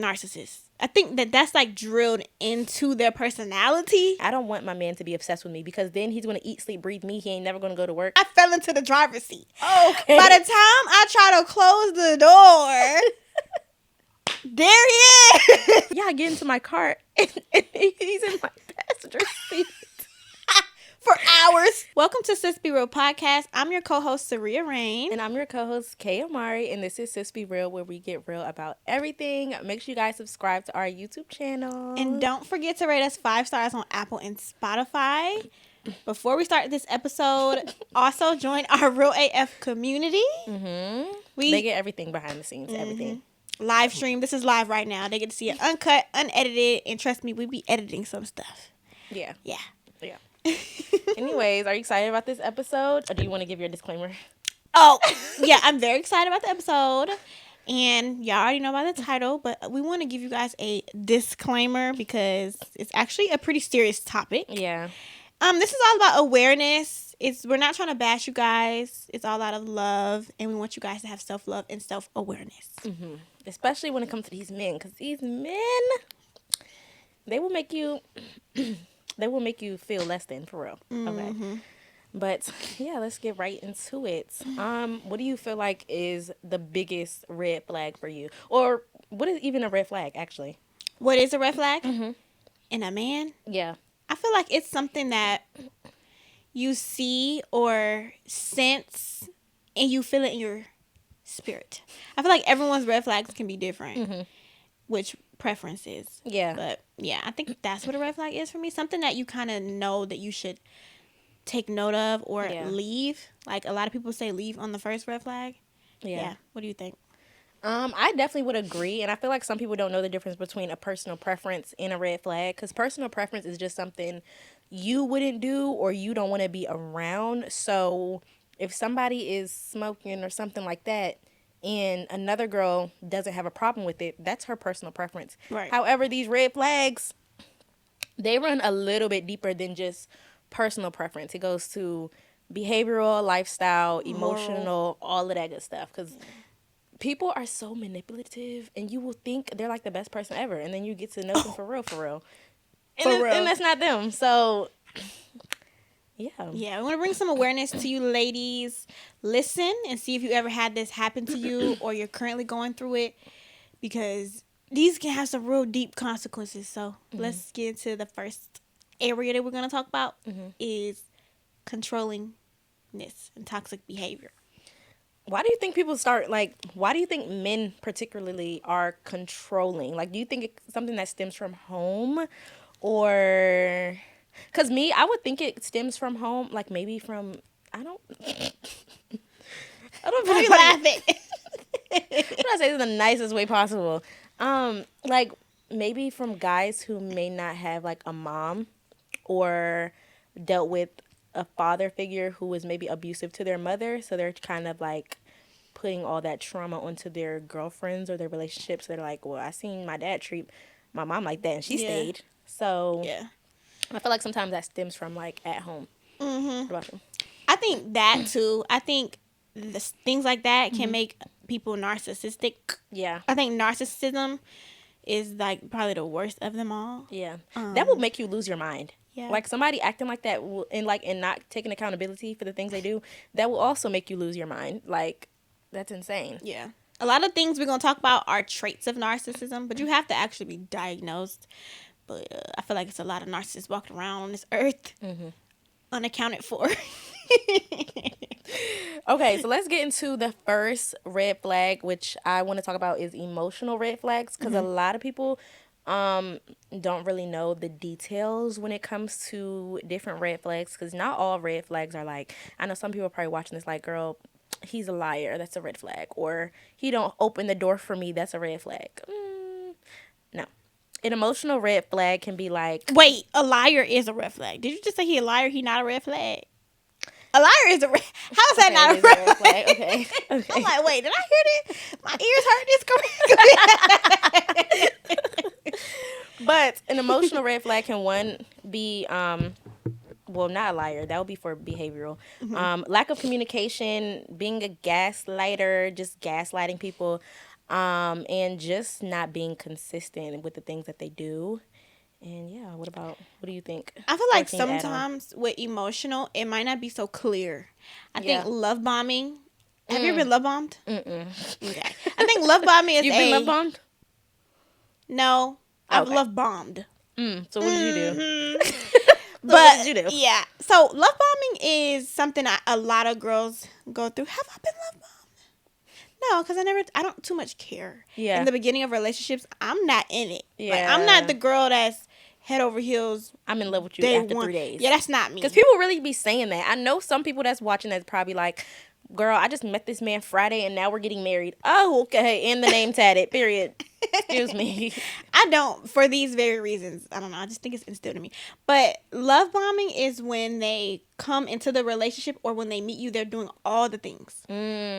narcissists. I think that's like drilled into their personality. I don't want my man to be obsessed with me because then he's going to eat, sleep, breathe me. He ain't never going to go to work. I fell into the driver's seat. Okay. By the time I try to close the door, there he is. Yeah, I get into my car and he's in my passenger seat. For hours. Welcome to Sis Be Real Podcast. I'm your co-host, Saria Rain. And I'm your co-host, Kay Amari. And this is Sis Be Real, where we get real about everything. Make sure you guys subscribe to our YouTube channel. And don't forget to rate us 5 stars on Apple and Spotify. Before we start this episode, also join our Real AF community. Mm-hmm. They get everything behind the scenes, everything. Live stream. This is live right now. They get to see it uncut, unedited. And trust me, we be editing some stuff. Yeah. Yeah. Yeah. Anyways, are you excited about this episode, or do you want to give your disclaimer? Oh, yeah, I'm very excited about the episode, and y'all already know about the title, but we want to give you guys a disclaimer because it's actually a pretty serious topic. Yeah. This is all about awareness. We're not trying to bash you guys. It's all out of love, and we want you guys to have self-love and self-awareness. Mm-hmm. Especially when it comes to these men, because these men, they will make you... They will make you feel less than, for real. Okay. But, yeah, let's get right into it. What do you feel like is the biggest red flag for you? Or what is even a red flag, actually? What is a red flag? Mm-hmm. In a man? Yeah. I feel like it's something that you see or sense and you feel it in your spirit. I feel like everyone's red flags can be different, which preferences. Yeah. But yeah, I think that's what a red flag is for me. Something that you kind of know that you should take note of or leave. Like a lot of people say leave on the first red flag. Yeah. What do you think? I definitely would agree. And I feel like some people don't know the difference between a personal preference and a red flag. Because personal preference is just something you wouldn't do or you don't want to be around. So if somebody is smoking or something like that, and another girl doesn't have a problem with it, that's her personal preference. Right. However, these red flags, they run a little bit deeper than just personal preference. It goes to behavioral, lifestyle, emotional, all of that good stuff. Because people are so manipulative, and you will think they're like the best person ever, and then you get to know them for real. And that's not them. So... Yeah, we want to bring some awareness to you ladies. Listen and see if you ever had this happen to you or you're currently going through it, because these can have some real deep consequences. So let's get into the first area that we're going to talk about is controllingness and toxic behavior. Why do you think why do you think men particularly are controlling? Like, do you think it's something that stems from home or... Because I would think it stems from home, like maybe from, I don't Why you laughing? I'm trying to say this in the nicest way possible. Like maybe from guys who may not have like a mom or dealt with a father figure who was maybe abusive to their mother. So they're kind of like putting all that trauma onto their girlfriends or their relationships. They're like, well, I seen my dad treat my mom like that and she stayed. So yeah. I feel like sometimes that stems from, like, at home. What about you? I think that, too. I think things like that can make people narcissistic. Yeah. I think narcissism is, like, probably the worst of them all. Yeah. That will make you lose your mind. Yeah. Like, somebody acting like that and not taking accountability for the things they do, that will also make you lose your mind. Like, that's insane. Yeah. A lot of things we're going to talk about are traits of narcissism, but you have to actually be diagnosed. But I feel like it's a lot of narcissists walking around on this earth unaccounted for. Okay, so let's get into the first red flag, which I want to talk about is emotional red flags. Because a lot of people don't really know the details when it comes to different red flags. Because not all red flags are like, I know some people are probably watching this like, girl, he's a liar, that's a red flag. Or he don't open the door for me, that's a red flag. No. An emotional red flag can be like... Wait, a liar is a red flag. Did you just say he a liar, he not a red flag? A liar is a red... How is that not a red flag? Okay. I'm like, wait, did I hear this? My ears heard this correctly. But an emotional red flag can be... well, not a liar. That would be for behavioral. Lack of communication, being a gaslighter, just gaslighting people. and just not being consistent with the things that they do. And yeah, what do you think? I feel Or like can you add on? sometimes with emotional, it might not be so clear. I think Yeah. love bombing. Have you ever been love bombed? Mm-mm. Okay. I think love bombing is You've been love bombed? No, I've Okay. love bombed. So what did you do? But what did you do? yeah, so love bombing is something a lot of girls go through. Have I been love bombed? No, because I don't too much care. Yeah. In the beginning of relationships, I'm not in it. Yeah. Like, I'm not the girl that's head over heels. I'm in love with you day after one. 3 days. Yeah, that's not me. Because people really be saying that. I know some people that's watching that's probably like, girl, I just met this man Friday and now we're getting married. Oh, okay. And the name tatted. Period. Excuse me. I don't, for these very reasons. I don't know. I just think it's instilled in me. But love bombing is when they come into the relationship or when they meet you, they're doing all the things.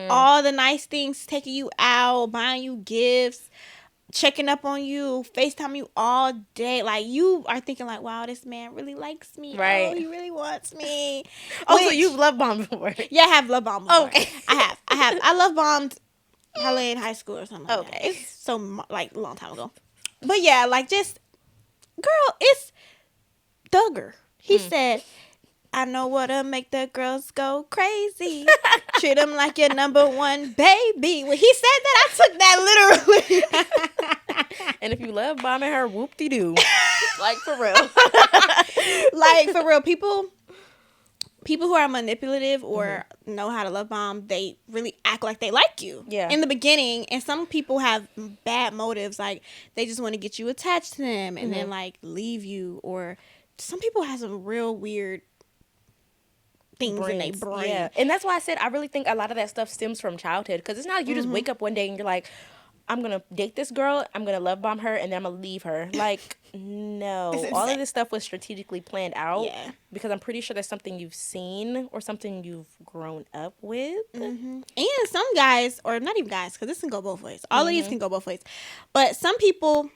All the nice things, taking you out, buying you gifts, checking up on you, FaceTime you all day. Like, you are thinking like, wow, this man really likes me. Right. Oh, he really wants me. Oh, so you've love bombed before. Yeah, I have love bombed before. Okay. I have. I love bombed probably in high school or something like that. Okay. It's so, like, a long time ago. But yeah, like, just, girl, it's Duggar. He said, I know what'll make the girls go crazy. Treat them like your number one baby. When he said that, I took that literally. And if you love bombing her, whoop-de-doo. Like, for real. Like, for real, people who are manipulative or know how to love bomb, they really act like they like you. Yeah. In the beginning, and some people have bad motives, like they just want to get you attached to them and then like leave you. Or some people have some real weird things in their brain. Yeah. And that's why I said I really think a lot of that stuff stems from childhood, because it's not like you just wake up one day and you're like, I'm gonna date this girl, I'm gonna love bomb her, and then I'm gonna leave her. Like, no, all of this stuff was strategically planned out. Yeah. Because I'm pretty sure that's something you've seen or something you've grown up with. And some guys, or not even guys, because this can go both ways. All of these can go both ways. But some people,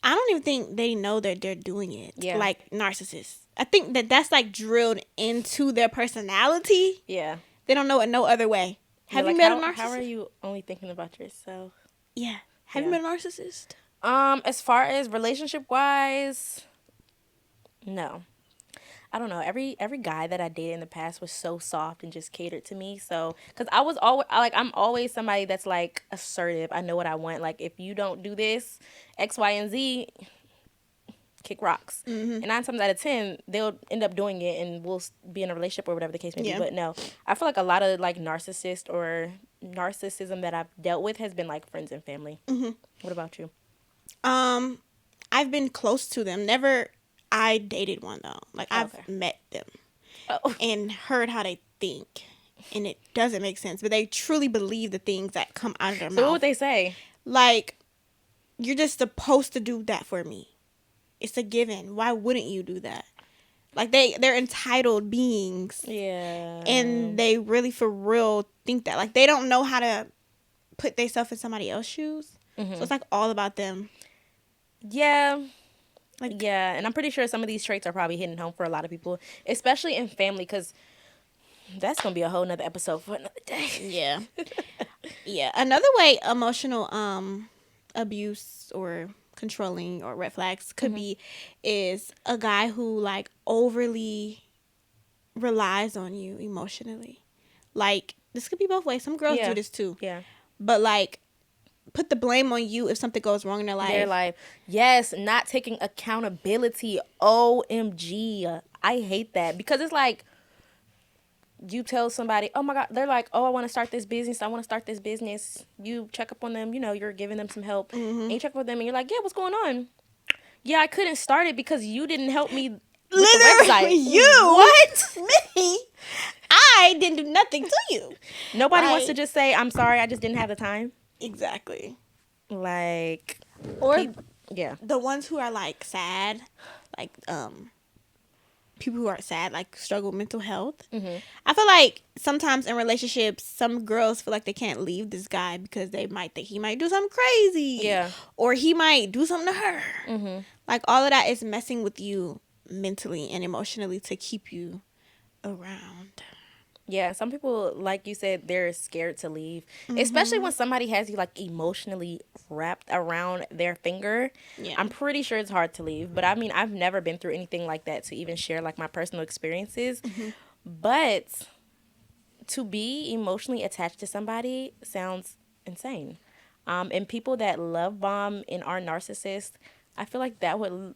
I don't even think they know that they're doing it. Yeah. Like narcissists. I think that's like drilled into their personality. Yeah. They don't know it no other way. Have You're you like, met a narcissist? How are you only thinking about yourself? Yeah. Have you met a narcissist? As far as relationship wise, no. I don't know. Every guy that I dated in the past was so soft and just catered to me. So, because I was always like, I'm always somebody that's like assertive. I know what I want. Like, if you don't do this, X, Y, and Z, kick rocks. And 9 times out of 10, they'll end up doing it, and we'll be in a relationship or whatever the case may be. But no, I feel like a lot of like narcissist or narcissism that I've dealt with has been like friends and family. What about you? I've been close to them. Never. I dated one though. Like I've met them and heard how they think, and it doesn't make sense. But they truly believe the things that come out of their mouth. So what would they say? Like, you're just supposed to do that for me. It's a given. Why wouldn't you do that? Like they're entitled beings. Yeah. And they really for real think that. Like they don't know how to put themselves in somebody else's shoes. So it's like all about them. Yeah. Like, yeah, and I'm pretty sure some of these traits are probably hitting home for a lot of people, especially in family, because that's going to be a whole nother episode for another day. Yeah. Yeah. Another way emotional abuse or controlling or red flags could be is a guy who like overly relies on you emotionally. Like, this could be both ways. Some girls do this too. Yeah. But like, put the blame on you if something goes wrong in their life. Their life. Yes, not taking accountability. OMG. I hate that, because it's like you tell somebody, oh my God, they're like, oh, I want to start this business. You check up on them, you're giving them some help. And you check up with them and you're like, yeah, what's going on? Yeah, I couldn't start it because you didn't help me with the website. You? What? Me? I didn't do nothing to you. Nobody wants to just say, I'm sorry, I just didn't have the time. Exactly. Like, or yeah, the ones who are like sad, like people who are sad, like struggle with mental health. I feel like sometimes in relationships, some girls feel like they can't leave this guy because they might think he might do something crazy. Yeah. Or he might do something to her. Like all of that is messing with you mentally and emotionally to keep you around. Yeah, some people, like you said, they're scared to leave, especially Mm-hmm. when somebody has you like emotionally wrapped around their finger. Yeah. I'm pretty sure it's hard to leave, but I mean, I've never been through anything like that to even share like my personal experiences. Mm-hmm. But to be emotionally attached to somebody sounds insane. And people that love bomb and are narcissists, I feel like that would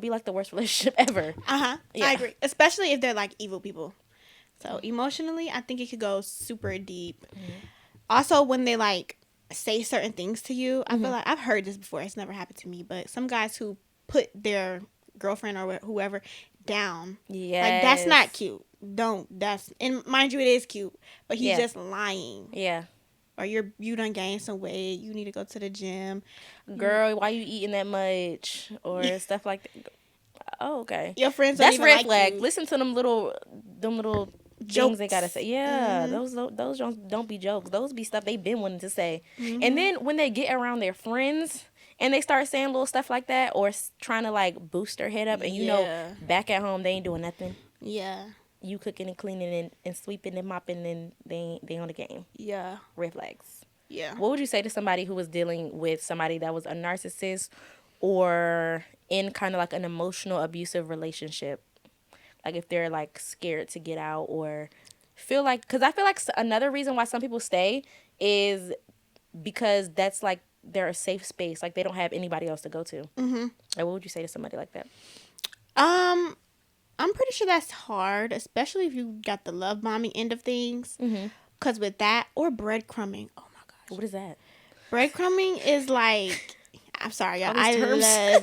be like the worst relationship ever. Uh-huh. I Yeah. agree. Especially if they're like evil people. So emotionally, I think it could go super deep. Also, when they like say certain things to you, I feel like I've heard this before. It's never happened to me, but some guys who put their girlfriend or whoever down, like that's not Yes. cute. Don't. That's, and mind you, it is cute, but he's Yeah. just lying. Yeah. Or you done gained some weight. You need to go to the gym. Girl, why you eating that much? Or stuff like that. Oh, okay. Your friends don't That's even red like flag. you. Listen to them little things they gotta Jokes. say. Yeah, Mm-hmm. those don't be jokes. Those be stuff they been wanting to say. And Mm-hmm. then when they get around their friends and they start saying little stuff like that, or trying to like boost their head up, and Yeah. back at home they ain't doing nothing. Yeah. You cooking and cleaning and sweeping and mopping, and they on the game. Yeah. Red flags. Yeah. What would you say to somebody who was dealing with somebody that was a narcissist or in kind of like an emotional abusive relationship? Like if they're like scared to get out or feel like, because I feel like another reason why some people stay is because that's like they're a safe space. Like they don't have anybody else to go to. Mm-hmm. Like, what would you say to somebody like that? I'm pretty sure that's hard, especially if you got the love bombing end of things. Mm-hmm. Cause with that or breadcrumbing, oh my gosh, What is that? breadcrumbing is like, I'm sorry, y'all. All these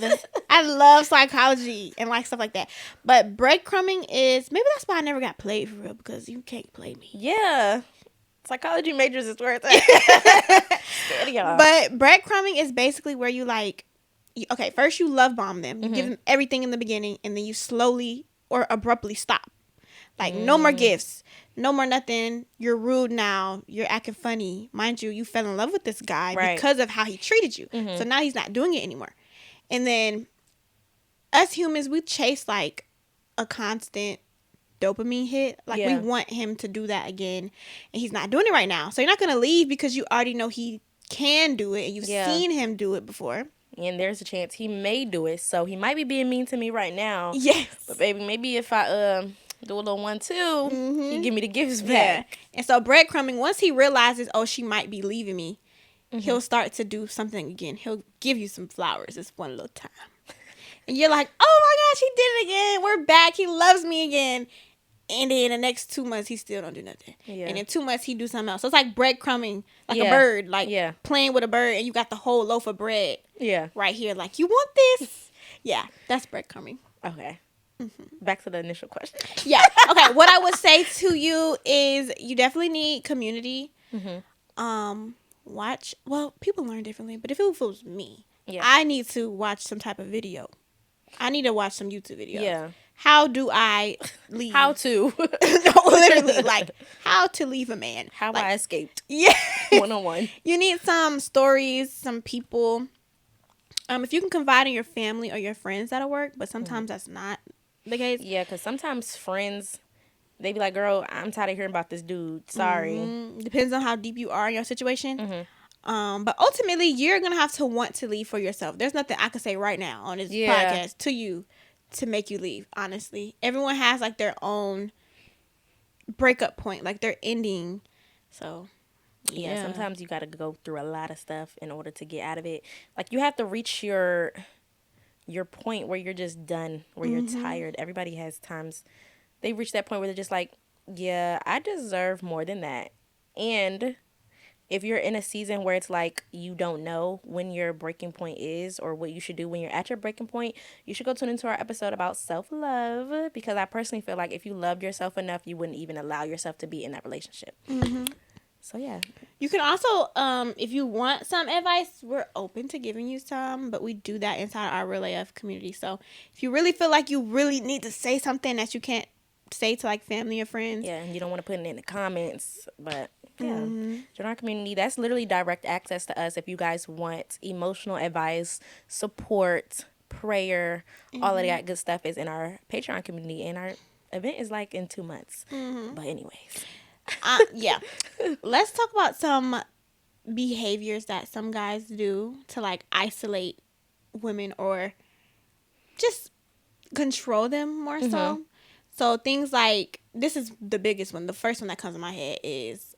terms. I love psychology and like stuff like that. But breadcrumbing is, maybe that's why I never got played for real, because you can't play me. Yeah. Psychology majors is where it's at. Scared of y'all. But breadcrumbing is basically where you like, okay, first you love bomb them, you give them everything in the beginning, and then you slowly or abruptly stop. Like no more gifts, no more nothing. You're rude now. You're acting funny. Mind you, you fell in love with this guy Right. because of how he treated you. So now he's not doing it anymore. And then us humans, we chase like a constant dopamine hit. Like we Yeah. want him to do that again, and he's not doing it right now. So you're not gonna leave because you already know he can do it, and you've Yeah. seen him do it before. And there's a chance he may do it. So he might be being mean to me right now. Yes. But baby, maybe if I do a little 1-2, he give me the gifts Yeah. back. And so breadcrumbing, once he realizes, oh, she might be leaving me, he'll start to do something again. He'll give you some flowers this one little time. And you're like, oh my gosh, he did it again. We're back. He loves me again. And then the next 2 months, he still don't do nothing. Yeah. And in 2 months, he do something else. So it's like breadcrumbing, like a Yeah. bird, like Yeah. playing with a bird, and you got the whole loaf of bread Yeah. right here. Like, you want this? Yeah, that's breadcrumbing. Okay. Back to the initial question. Yeah. Okay. What I would say to you is you definitely need community. Watch. Well, people learn differently, but if it was me, Yeah. I need to watch some type of video. I need to watch some YouTube videos. Yeah. How do I leave? How to. No, literally, like how to leave a man. How like, I escaped. Yeah. 101. You need some stories, some people. If you can confide in your family or your friends, that'll work. But sometimes that's not the case. Yeah, because sometimes friends, they be like, girl, I'm tired of hearing about this dude. Sorry. Depends on how deep you are in your situation. But ultimately, you're gonna have to want to leave for yourself. There's nothing I can say right now on this podcast to you to make you leave. Honestly, everyone has like their own breakup point, like their ending. So Yeah, sometimes you got to go through a lot of stuff in order to get out of it. Like you have to reach your point where you're just done, where you're tired. Everybody has times they reach that point where they're just like, yeah, I deserve more than that. And if you're in a season where it's like you don't know when your breaking point is or what you should do when you're at your breaking point, you should go tune into our episode about self-love, because I personally feel like if you loved yourself enough, you wouldn't even allow yourself to be in that relationship. So yeah. You can also, if you want some advice, we're open to giving you some, but we do that inside our Real AF community. So if you really feel like you really need to say something that you can't say to like family or friends. Yeah, and you don't want to put it in the comments, but yeah. Join our community. That's literally direct access to us if you guys want emotional advice, support, prayer, all of that good stuff is in our Patreon community and our event is like in 2 months. But anyways. Yeah. Let's talk about some behaviors that some guys do to like isolate women or just control them more so. So things like, this is the biggest one. The first one that comes to my head is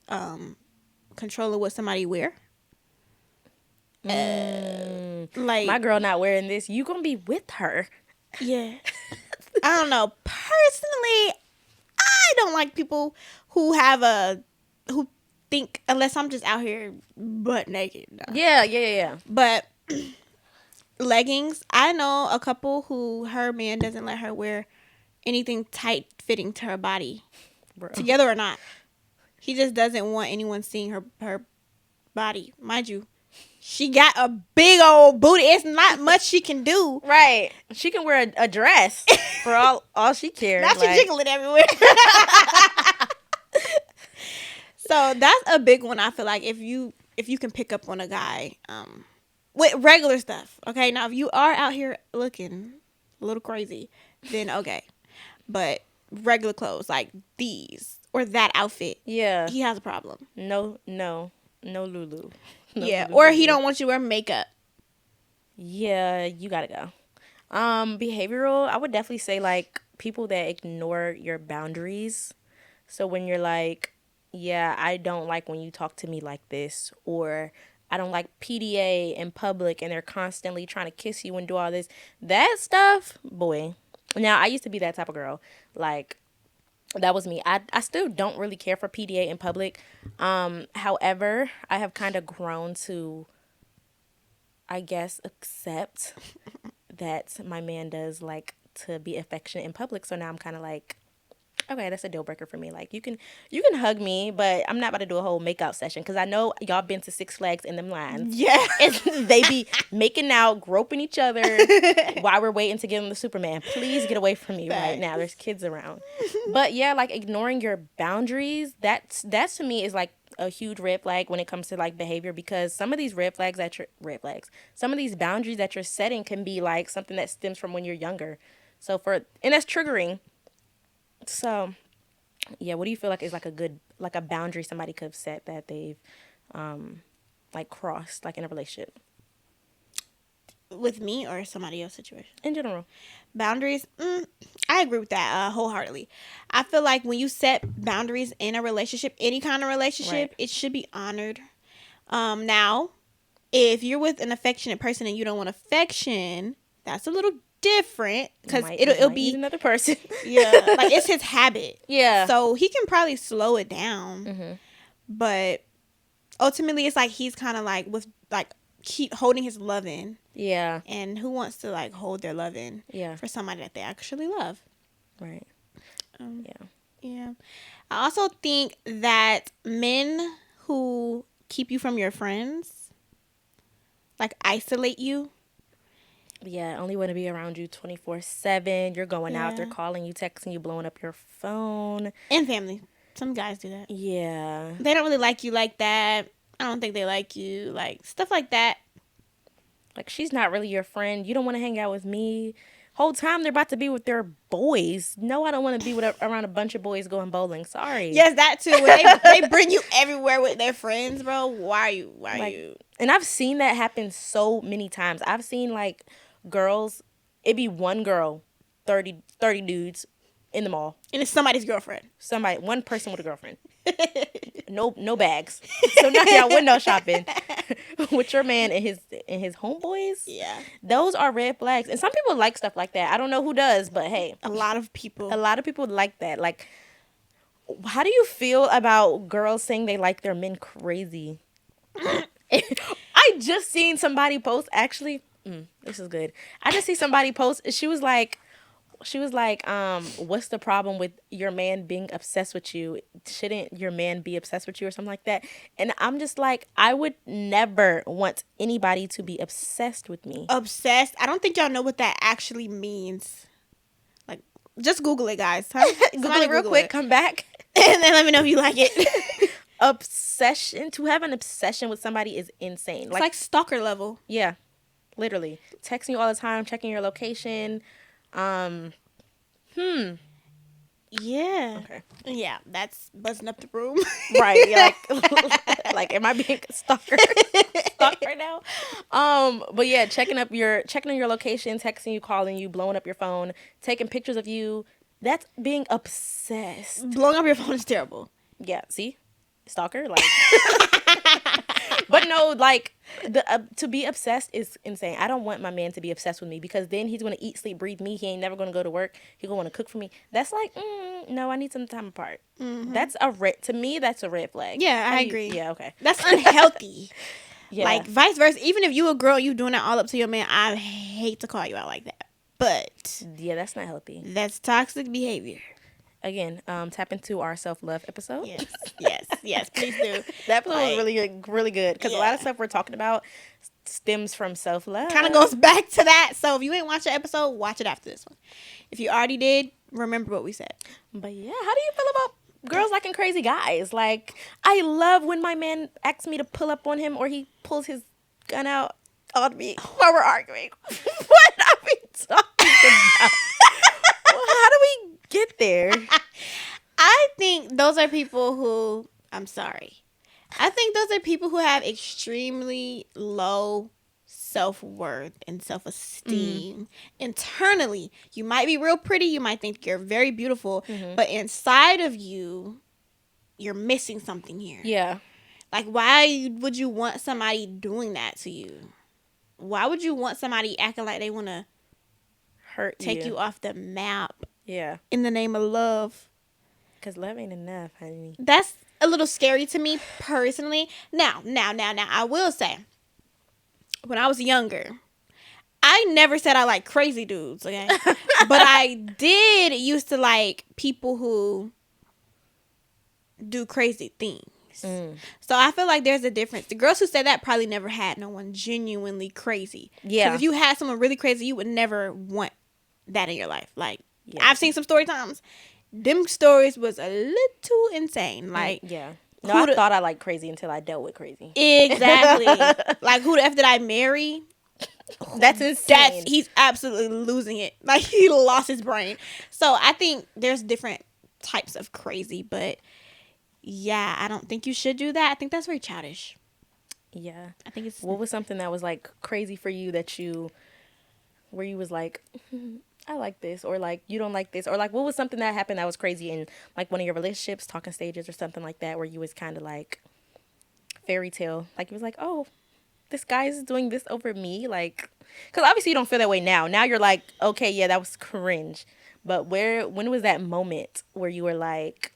controlling what somebody wear. Like, My girl not wearing this, you gonna be with her. yeah. I don't know. Personally, I don't like people who who think, unless I'm just out here butt naked. No. Yeah. But leggings, I know a couple who her man doesn't let her wear anything tight fitting to her body, Bro. together or not. He just doesn't want anyone seeing her body. Mind you, she got a big old booty. It's not much she can do. Right. She can wear a dress for all she cares. Now she jiggling everywhere. So that's a big one. I feel like if you can pick up on a guy with regular stuff. Okay, now if you are out here looking a little crazy, then okay. But regular clothes like these or that outfit, Yeah. he has a problem. No Lulu. No Yeah, Lulu or Lulu. he don't want you to wear makeup. Yeah, you gotta go. Behavioral, I would definitely say like people that ignore your boundaries. So when you're like, yeah, I don't like when you talk to me like this, or I don't like PDA in public and they're constantly trying to kiss you and do all this. That stuff, boy. Now, I used to be that type of girl. Like, that was me. I still don't really care for PDA in public. However, I have kind of grown to, I guess, accept that my man does like to be affectionate in public. So now I'm kind of like, okay, that's a deal breaker for me. Like, you can hug me, but I'm not about to do a whole makeout session because I know y'all been to Six Flags in them lines. Yeah. And they be making out, groping each other while we're waiting to get on the Superman. Please get away from me right now. There's kids around. But yeah, like ignoring your boundaries, that's to me is like a huge red flag when it comes to like behavior, because some of these some of these boundaries that you're setting can be like something that stems from when you're younger. And that's triggering. So, yeah, what do you feel like is like a boundary somebody could have set that they've, like crossed, like in a relationship? With me or somebody else's situation? In general. Boundaries, I agree with that wholeheartedly. I feel like when you set boundaries in a relationship, any kind of relationship, Right. it should be honored. Now, if you're with an affectionate person and you don't want affection, that's a little different because it'll be another person. Yeah, like it's his habit. Yeah. So he can probably slow it down, but ultimately it's like he's kind of like with like keep holding his love in. Yeah. And who wants to like hold their love in? Yeah. For somebody that they actually love. Right. Yeah. I also think that men who keep you from your friends, like isolate you. Yeah, only want to be around you 24/7. You're going out, they're Yeah. calling you, texting you, blowing up your phone. And family. Some guys do that. Yeah. They don't really like you like that. I don't think they like you. Like, stuff like that. Like, she's not really your friend. You don't want to hang out with me. Whole time they're about to be with their boys. No, I don't want to be around a bunch of boys going bowling. Sorry. Yes, that too. When they bring you everywhere with their friends, bro. Why are you? And I've seen that happen so many times. I've seen, like, girls, it'd be one girl, 30 dudes in the mall. And it's somebody's girlfriend. One person with a girlfriend. No bags. So now y'all window shopping with your man and his homeboys. Yeah. Those are red flags. And some people like stuff like that. I don't know who does, but hey. A lot of people like that. Like, how do you feel about girls saying they like their men crazy? I just seen somebody post, actually, this is good. I just see somebody post, she was like, what's the problem with your man being obsessed with you? Shouldn't your man be obsessed with you or something like that? And I'm just like, I would never want anybody to be obsessed with me. Obsessed? I don't think y'all know what that actually means. Like, just Google it, guys. Huh? Google it real quick, come back. And then let me know if you like it. Obsession. To have an obsession with somebody is insane. It's like stalker level. Yeah, literally. Texting you all the time, checking your location. Yeah. Okay. Yeah, that's buzzing up the room. Right. Yeah, like, am I being a stalker? Stalked right now. But yeah, checking on your location, texting you, calling you, blowing up your phone, taking pictures of you. That's being obsessed. Blowing up your phone is terrible. Yeah. See, stalker. Like, but no, like to be obsessed is insane. I don't want my man to be obsessed with me because then he's gonna eat, sleep, breathe me. He ain't never gonna go to work. He gonna want to cook for me. That's like, no, I need some time apart. Mm-hmm. That's to me. That's a red flag. Yeah, I agree. Yeah. Okay. That's unhealthy. Yeah. Like vice versa. Even if you a girl, you doing that all up to your man. I hate to call you out like that, but yeah, that's not healthy. that's toxic behavior. Again, tap into our self-love episode. Yes, please do. That episode was really good because a lot of stuff we're talking about stems from self-love. Kind of goes back to that. So if you ain't watched the episode, watch it after this one. If you already did, remember what we said. But yeah, how do you feel about girls liking crazy guys? Like, I love when my man asks me to pull up on him or he pulls his gun out on me while we're arguing. What are we talking about? How do we get there? I think those are people who, I'm sorry. I think those are people who have extremely low self-worth and self-esteem. Internally, you might be real pretty, you might think you're very beautiful, but inside of you, you're missing something here. Yeah. Like, why would you want somebody doing that to you? Why would you want somebody acting like they want to take you off the map? Yeah. In the name of love. Because love ain't enough, honey. That's a little scary to me personally. Now, I will say, when I was younger, I never said I like crazy dudes, okay? But I did used to like people who do crazy things. So I feel like there's a difference. The girls who said that probably never had no one genuinely crazy. Yeah. Because if you had someone really crazy, you would never want that in your life. Like, I've seen some story times. Them stories was a little insane. Like, yeah. No, I thought I liked crazy until I dealt with crazy. Exactly. Like, who the F did I marry? That's insane. He's absolutely losing it. Like, he lost his brain. So I think there's different types of crazy, but yeah, I don't think you should do that. I think that's very childish. Yeah. I think it's... What was something that was like crazy for you where you was like, I like this, or like you don't like this, or like what was something that happened that was crazy in like one of your relationships, talking stages or something like that, where you was kind of like fairy tale, like it was like, oh, this guy is doing this over me, like, because obviously you don't feel that way now you're like, okay, yeah, that was cringe, but when was that moment where you were like,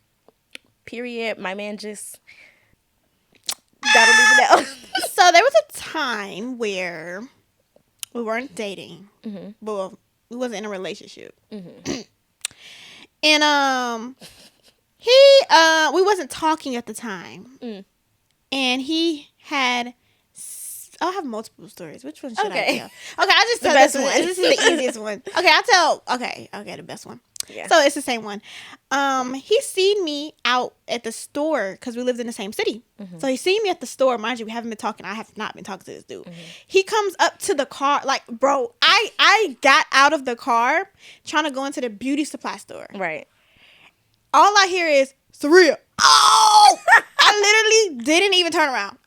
period, my man just gotta leave it out? So there was a time where we weren't dating, but we wasn't in a relationship. And we wasn't talking at the time. And he had... I'll have multiple stories. Which one should I tell? Okay, I'll just tell this one. This is the easiest one. Okay, I'll tell... Okay, the best one. Yeah. So it's the same one. He seen me out at the store because we lived in the same city. So he seen me at the store. Mind you, we haven't been talking. I have not been talking to this dude. He comes up to the car. Like, bro, I got out of the car trying to go into the beauty supply store. Right. All I hear is, Saria. Oh! I literally didn't even turn around.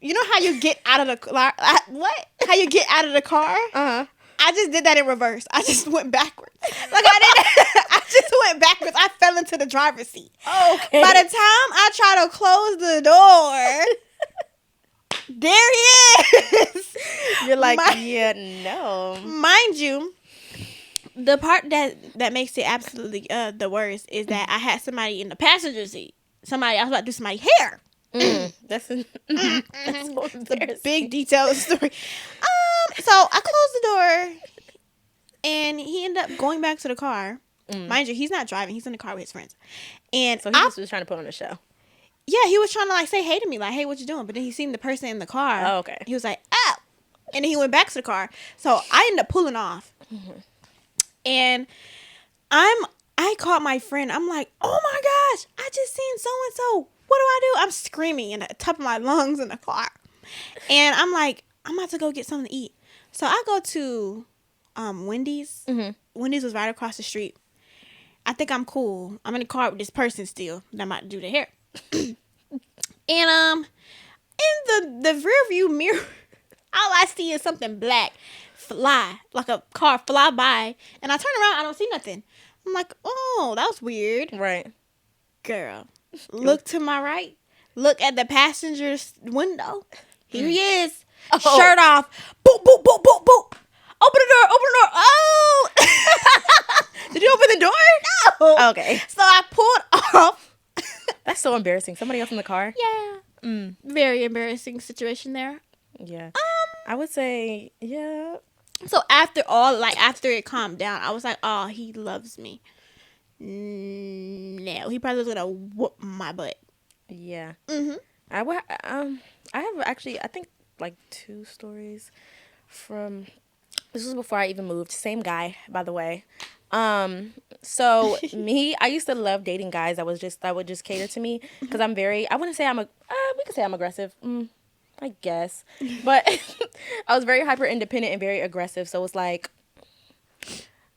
You know how you get out of the car? What? How you get out of the car? I just did that in reverse. I just went backwards. Like, I just went backwards. I fell into the driver's seat. Okay. By the time I try to close the door, there he is. You're like, yeah, no. Mind you, the part that makes it absolutely the worst is that I had somebody in the passenger seat. I was about to do somebody's hair. That's so embarrassing. Big detail of the story. So I closed the door, and he ended up going back to the car. Mind you, he's not driving; he's in the car with his friends. And so he was just trying to put on a show. Yeah, he was trying to like say hey to me, like, "Hey, what you doing?" But then he seen the person in the car. Oh, okay. He was like, "Oh," and then he went back to the car. So I ended up pulling off, and I caught my friend. I'm like, "Oh my gosh, I just seen so and so. What do I do?" I'm screaming in the top of my lungs in the car, and I'm like, "I'm about to go get something to eat." So I go to Wendy's. Wendy's was right across the street. I think I'm cool. I'm in the car with this person still. That might do the hair. And in the rear view mirror, all I see is something black fly, like a car fly by. And I turn around, I don't see nothing. I'm like, oh, that was weird. Right. Girl, look to my right. Look at the passenger's window. Here he is. Oh. Shirt off. Boop, boop, boop, boop, boop. Open the door, open the door. Oh! Did you open the door? No. Okay. So I pulled off. That's so embarrassing. Somebody else in the car? Yeah. Very embarrassing situation there. Yeah. I would say, yeah. So after it calmed down, I was like, oh, he loves me. No, he probably was gonna whoop my butt. Yeah. Mm-hmm. I have actually, I think, like 2 stories from, this was before I even moved. Same guy, by the way. So I used to love dating guys that would just cater to me, because I'm very, I wouldn't say we could say I'm aggressive. I guess. But I was very hyper independent and very aggressive. So it was like,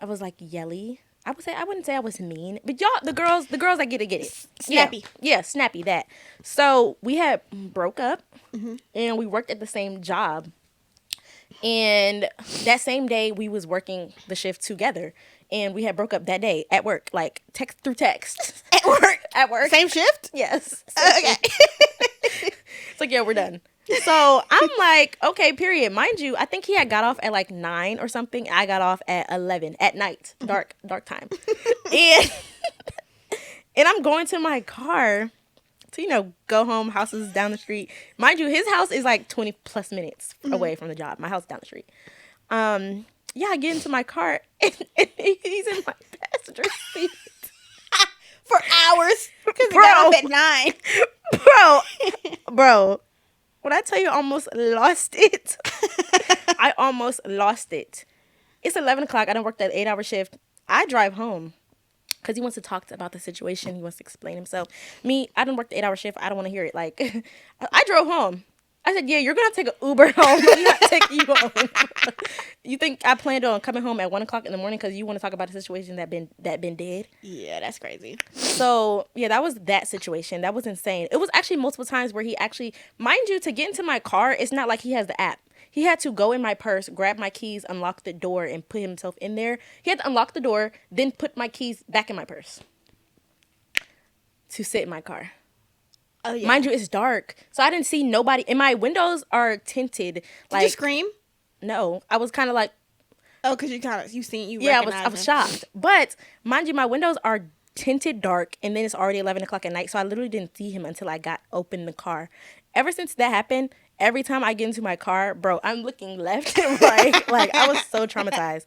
I was like yelly. I wouldn't say I was mean, but y'all, the girls that get it. Snappy. Yeah, snappy, that. So we had broke up, and we worked at the same job. And that same day we was working the shift together, and we had broke up that day at work, like through text. At work. Same shift? Yes. Okay. It's like, yeah, we're done. So I'm like, okay, period. Mind you, I think he had got off at like 9 or something. I got off at 11 at night, dark time. and I'm going to my car to, go home. Houses down the street. Mind you, his house is like 20 plus minutes away from the job. My house is down the street. Yeah, I get into my car, and he's in my passenger seat. For hours. Because he got off at 9. Bro. When I tell you I almost lost it, I almost lost it. It's 11 o'clock. I done worked that 8-hour shift. I drive home because he wants to talk about the situation. He wants to explain himself. Me, I done worked the 8-hour shift. I don't want to hear it. Like, I drove home. I said, yeah, you're going to take an Uber home. I'm not taking you home. You think I planned on coming home at 1 o'clock in the morning because you want to talk about a situation that been dead? Yeah, that's crazy. So, yeah, that was that situation. That was insane. It was actually multiple times where he actually, mind you, to get into my car, it's not like he has the app. He had to go in my purse, grab my keys, unlock the door, and put himself in there. He had to unlock the door, then put my keys back in my purse to sit in my car. Oh, yeah. Mind you, it's dark, so I didn't see nobody. And my windows are tinted. Did you scream? No, I was kind of like, oh, because you yeah, I was shocked. But mind you, my windows are tinted dark, and then it's already 11 o'clock at night, so I literally didn't see him until I opened the car. Ever since that happened, every time I get into my car, bro, I'm looking left and right. Like, I was so traumatized.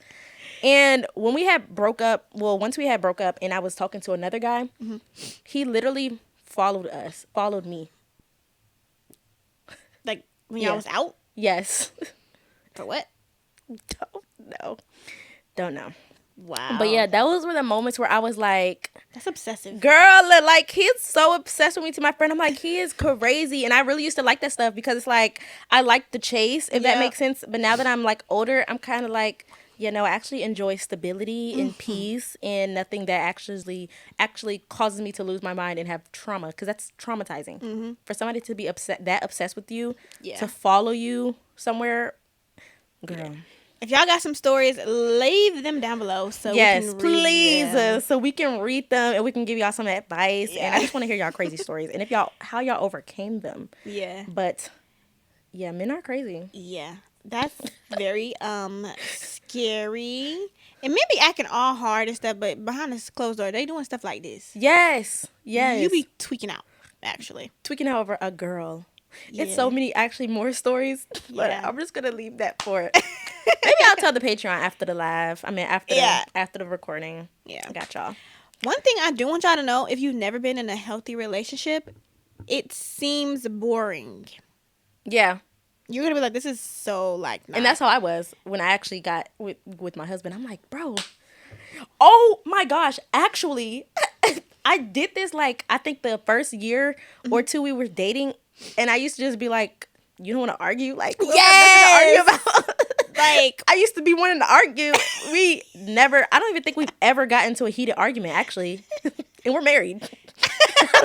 And when we had broke up, once we had broke up, and I was talking to another guy, he literally followed me. Like, when y'all was out? Yes. For what? Don't know. Wow. But yeah, those were the moments where I was like, that's obsessive. Girl, like, he's so obsessed with me. To my friend, I'm like, he is crazy. And I really used to like that stuff because it's like, I like the chase, if that makes sense. But now that I'm like older, I'm kind of like, I actually enjoy stability and peace, and nothing that actually causes me to lose my mind and have trauma, because that's traumatizing. For somebody to be obsessed with you, to follow you somewhere, girl. If y'all got some stories, leave them down below so yes, we can please, read them. so we can read them and we can give y'all some advice. And I just want to hear y'all crazy stories, and how y'all overcame them. Yeah. But yeah, men are crazy. Yeah. That's very scary. And men be acting all hard and stuff, but behind this closed door, they doing stuff like this. Yes. You be tweaking out, actually. Tweaking out over a girl. Yeah. It's so many actually more stories, but I'm just gonna leave that for it. Maybe I'll tell the Patreon after the live. I mean, after the recording. Yeah, I got y'all. One thing I do want y'all to know: if you've never been in a healthy relationship, it seems boring. Yeah. You're gonna be like, this is so like, and that's how I was when I actually got with my husband. I'm like, bro, oh my gosh, actually, I did this like, I think the first year or two we were dating, and I used to just be like, you don't want to argue, like, yes, to argue about. Like, I used to be wanting to argue. I don't even think we've ever gotten into a heated argument, actually. And we're married.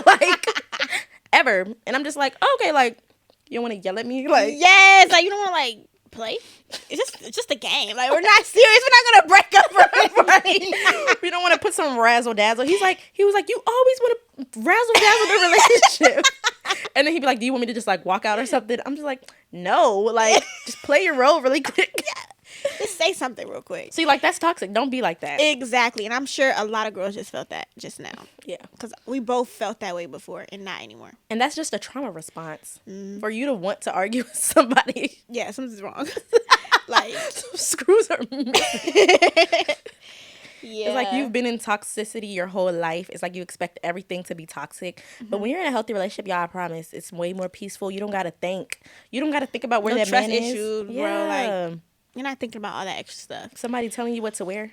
Like, ever. And I'm just like, okay, like, you don't want to yell at me? Like, yes, like, you don't want to, like, play. It's just a game. Like, we're not serious. We're not gonna break up for it. we don't want to put some razzle dazzle. He was like, you always want to razzle dazzle the relationship. And then he'd be like, do you want me to just like walk out or something? I'm just like, no, like just play your role really quick. Just say something real quick. See, like that's toxic. Don't be like that. Exactly. And I'm sure a lot of girls just felt that just now. Yeah. Because we both felt that way before and not anymore. And that's just a trauma response for you to want to argue with somebody. Yeah, something's wrong. Like, screws are missing. Yeah. It's like you've been in toxicity your whole life. It's like you expect everything to be toxic. But when you're in a healthy relationship, y'all, I promise, it's way more peaceful. You don't got to think. You don't got to think about where that man is. Issues, Yeah. bro. Like, you're not thinking about all that extra stuff. Somebody telling you what to wear.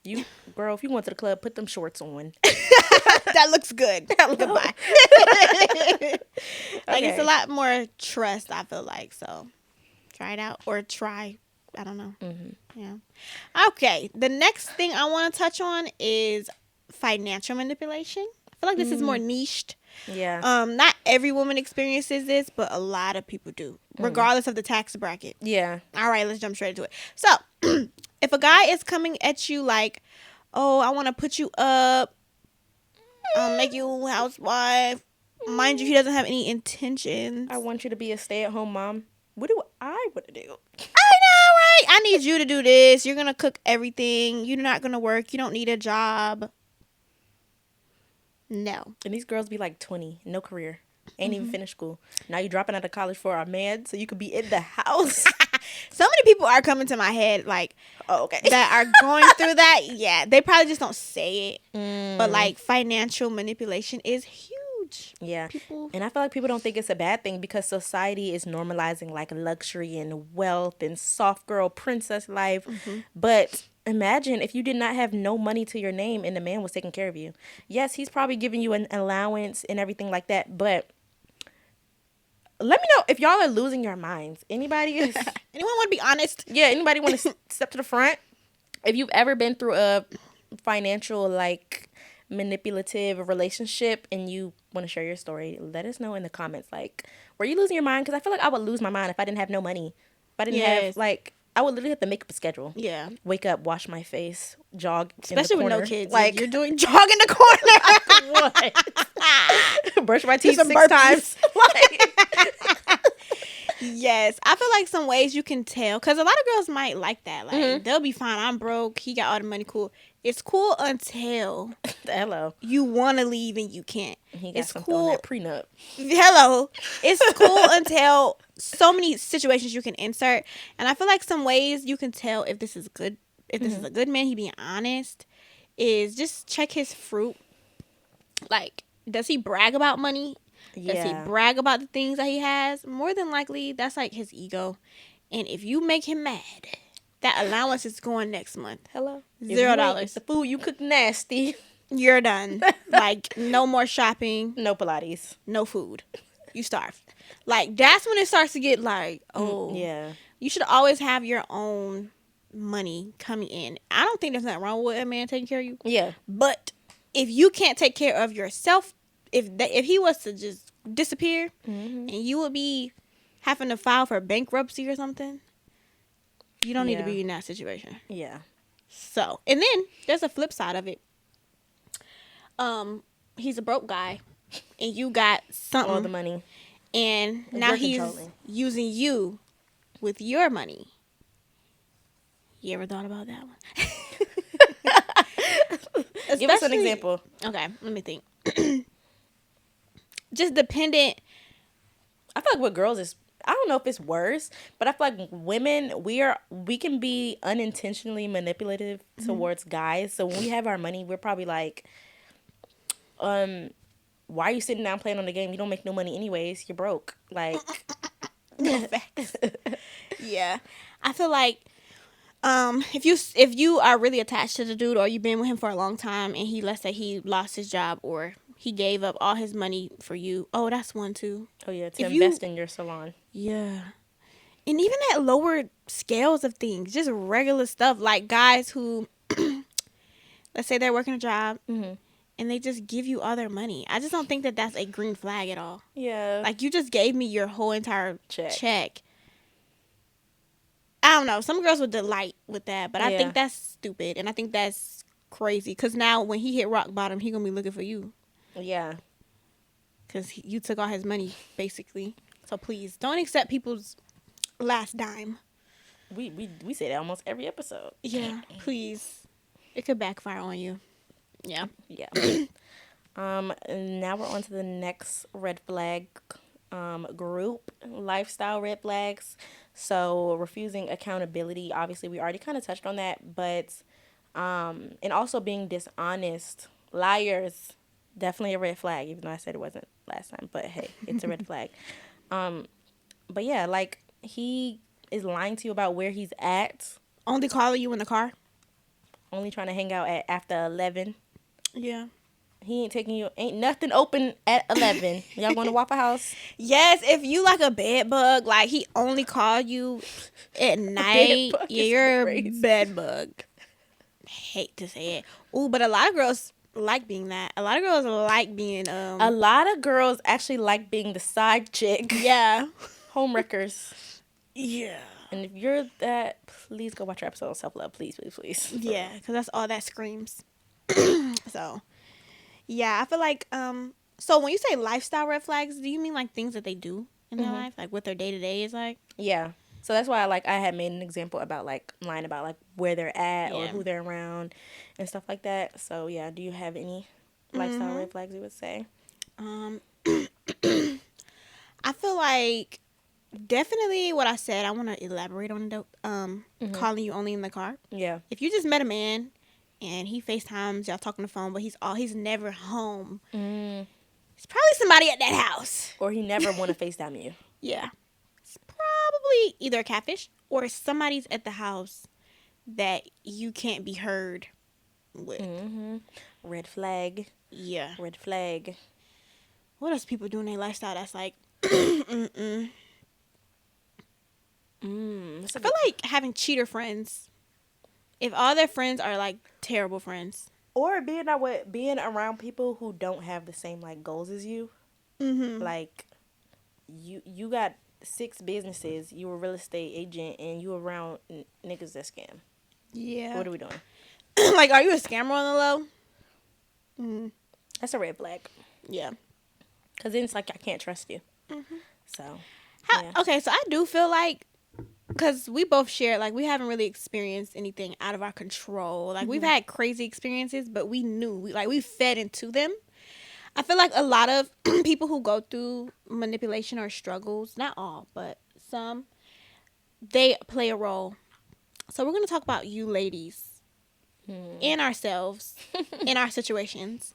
You, girl, if you went to the club, put them shorts on. That looks good. Goodbye. Like, it's a lot more trust, I feel like. So, try it out. Or try, I don't know. Yeah. Okay. The next thing I want to touch on is financial manipulation. I feel like this is more niched. Yeah. Not every woman experiences this, but a lot of people do, regardless of the tax bracket. Yeah. All right, let's jump straight into it. So, if a guy is coming at you like, oh, I want to put you up, make you a housewife, mind you, he doesn't have any intentions. I want you to be a stay-at-home mom. What do I want to do? I know, right? I need you to do this. You're going to cook everything. You're not going to work. You don't need a job. No. And these girls be like 20, no career, ain't even finished school. Now you dropping out of college for a man so you could be in the house. So many people are coming to my head, like, Oh, okay. that are going through that. Yeah, they probably just don't say it. But, like, financial manipulation is huge. Yeah. People, And I feel like people don't think it's a bad thing because society is normalizing like luxury and wealth and soft girl princess life. But imagine if you did not have no money to your name and the man was taking care of you. Yes, he's probably giving you an allowance and everything like that. But let me know if y'all are losing your minds. Anybody is... anyone want to be honest? Yeah, anybody want to step to the front? If you've ever been through a financial, like, manipulative relationship and you want to share your story, let us know in the comments. Like, were you losing your mind? Because I feel like I would lose my mind if I didn't have no money. If I didn't have, like, I would literally have to make up a schedule. Yeah. Wake up, wash my face, jog Especially in the corner. with no kids. Like, You're doing jog in the corner. what? Brush my teeth some 6 burpees. times. Like, Yes. I feel like some ways you can tell. Because a lot of girls might like that. Like, they'll be fine. I'm broke. He got all the money. Cool. It's cool until hello. you want to leave and you can't. He got It's something on cool. that prenup. Hello. It's cool until so many situations you can insert. And I feel like some ways you can tell if this is good. If this is a good man, he being honest, is just check his fruit. Like, does he brag about money? Does he brag about the things that he has? More than likely, that's like his ego. And if you make him mad, that allowance is going next month. Hello. $0. The food you cook nasty. You're done. Like, no more shopping, No Pilates. no food. You starve. Like, that's when it starts to get like, oh. Yeah. You should always have your own money coming in. I don't think there's nothing wrong with a man taking care of you. Yeah. But if you can't take care of yourself, if he was to just disappear and you would be having to file for bankruptcy or something, you don't need to be in that situation. Yeah. So, and then there's a flip side of it. He's a broke guy and you got something, All the money. and now you're he's controlling. using you with your money. You ever thought about that one? Give us an example. Okay, let me think. Just dependent. I feel like with girls is, I don't know if it's worse, but I feel like women, we can be unintentionally manipulative towards guys. So when we have our money, we're probably like, why are you sitting down playing on the game? You don't make no money anyways. You're broke. Like, Facts. Yeah, I feel like if you are really attached to the dude, or you've been with him for a long time, and let's say he lost his job or he gave up all his money for you. Oh, that's one too. oh yeah, to If you- invest in your salon. Yeah. And even at lower scales of things, just regular stuff, like guys who, let's say they're working a job Mm-hmm. and they just give you all their money. I just don't think that that's a green flag at all. Yeah. Like, you just gave me your whole entire Check. check. I don't know. Some girls would delight with that, but I Yeah. think that's stupid, and I think that's crazy. Because now when he hit rock bottom, he going to be looking for you. Yeah. Because you took all his money, basically. So please, don't accept people's last dime. We say that almost every episode. Yeah, please. It could backfire on you. Yeah. Yeah. Now we're on to the next red flag group, lifestyle red flags. So refusing accountability. Obviously, we already kind of touched on that, but and also being dishonest, liars, definitely a red flag. Even though I said it wasn't last time, but hey, it's a red flag. But yeah, like he is lying to you about where he's at. Only calling you in the car? Only trying to hang out at after 11. Yeah. He ain't taking you. Ain't nothing open at 11. Y'all going to Waffle House? Yes, if you like a bed bug, like he only called you at night. bug Yeah, is you're crazy. a bed bug. Hate to say it. Ooh, but a lot of girls like being that. A lot of girls like being A lot of girls actually like being the side chick. yeah. Homewreckers. Yeah. And if you're that, please go watch our episode on self-love. Please, please, please. Yeah, because that's all that screams. So, yeah, I feel like, so when you say lifestyle red flags, do you mean like things that they do in their life? Like what their day-to-day is like? Yeah. So that's why I had made an example about like lying about like where they're at or Yeah. who they're around and stuff like that. So yeah, do you have any lifestyle red flags you would say? I feel like definitely what I said, I want to elaborate on it, calling you only in the car. Yeah. If you just met a man and he FaceTimes, y'all talking on the phone, but he's never home. It's probably somebody at that house. Or he never want to FaceTime you. Yeah. It's probably either a catfish or somebody's at the house that you can't be heard with. Red flag. Yeah. Red flag. What else people do in their lifestyle that's like, That's I feel like having cheater friends. If all their friends are like terrible friends. or being around people who don't have the same like goals as you. Like you got 6 businesses, you a real estate agent, and you around niggas that scam. Yeah. What are we doing? Like, are you a scammer on the low? That's a red flag. Yeah. Because then it's like I can't trust you. So yeah. Okay, so I do feel like, because we both shared, like, we haven't really experienced anything out of our control. Like, we've had crazy experiences, but we knew. We fed into them. I feel like a lot of people who go through manipulation or struggles, not all, but some, they play a role. So we're going to talk about you ladies and ourselves in our situations.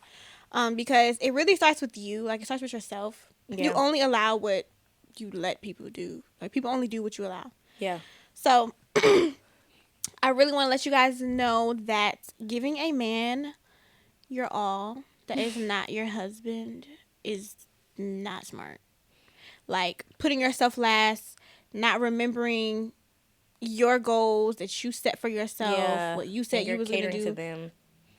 Because it really starts with you. Like, it starts with yourself. Yeah. You only allow what you let people do. Like, people only do what you allow. Yeah. So, I really want to let you guys know that giving a man your all that is not your husband is not smart. Like, putting yourself last, not remembering your goals that you set for yourself, what you said And you you're was going to catering do, to them.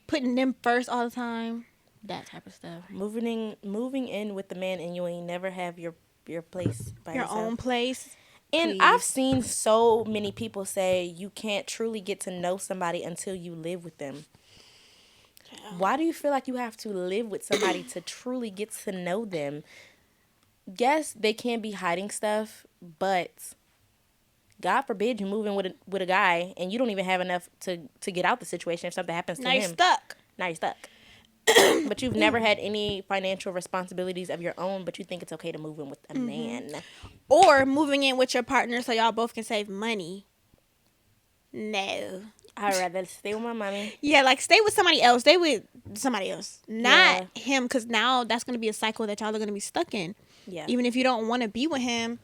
putting them first all the time, that type of stuff. Moving in with the man and you ain't never have your place by Your yourself. own place. And Please. I've seen so many people say you can't truly get to know somebody until you live with them. Yeah. Why do you feel like you have to live with somebody to truly get to know them? Yes, they can be hiding stuff, but God forbid you move in with a guy and you don't even have enough to get out the situation if something happens to Now him. you're stuck. Now you're stuck. But you've never had any financial responsibilities of your own, but you think it's okay to move in with a man. Or moving in with your partner so y'all both can save money. No. I'd rather stay with my mommy. Yeah, like, stay with somebody else. Stay with somebody else. Not him, because now that's going to be a cycle that y'all are going to be stuck in. Yeah. Even if you don't want to be with him,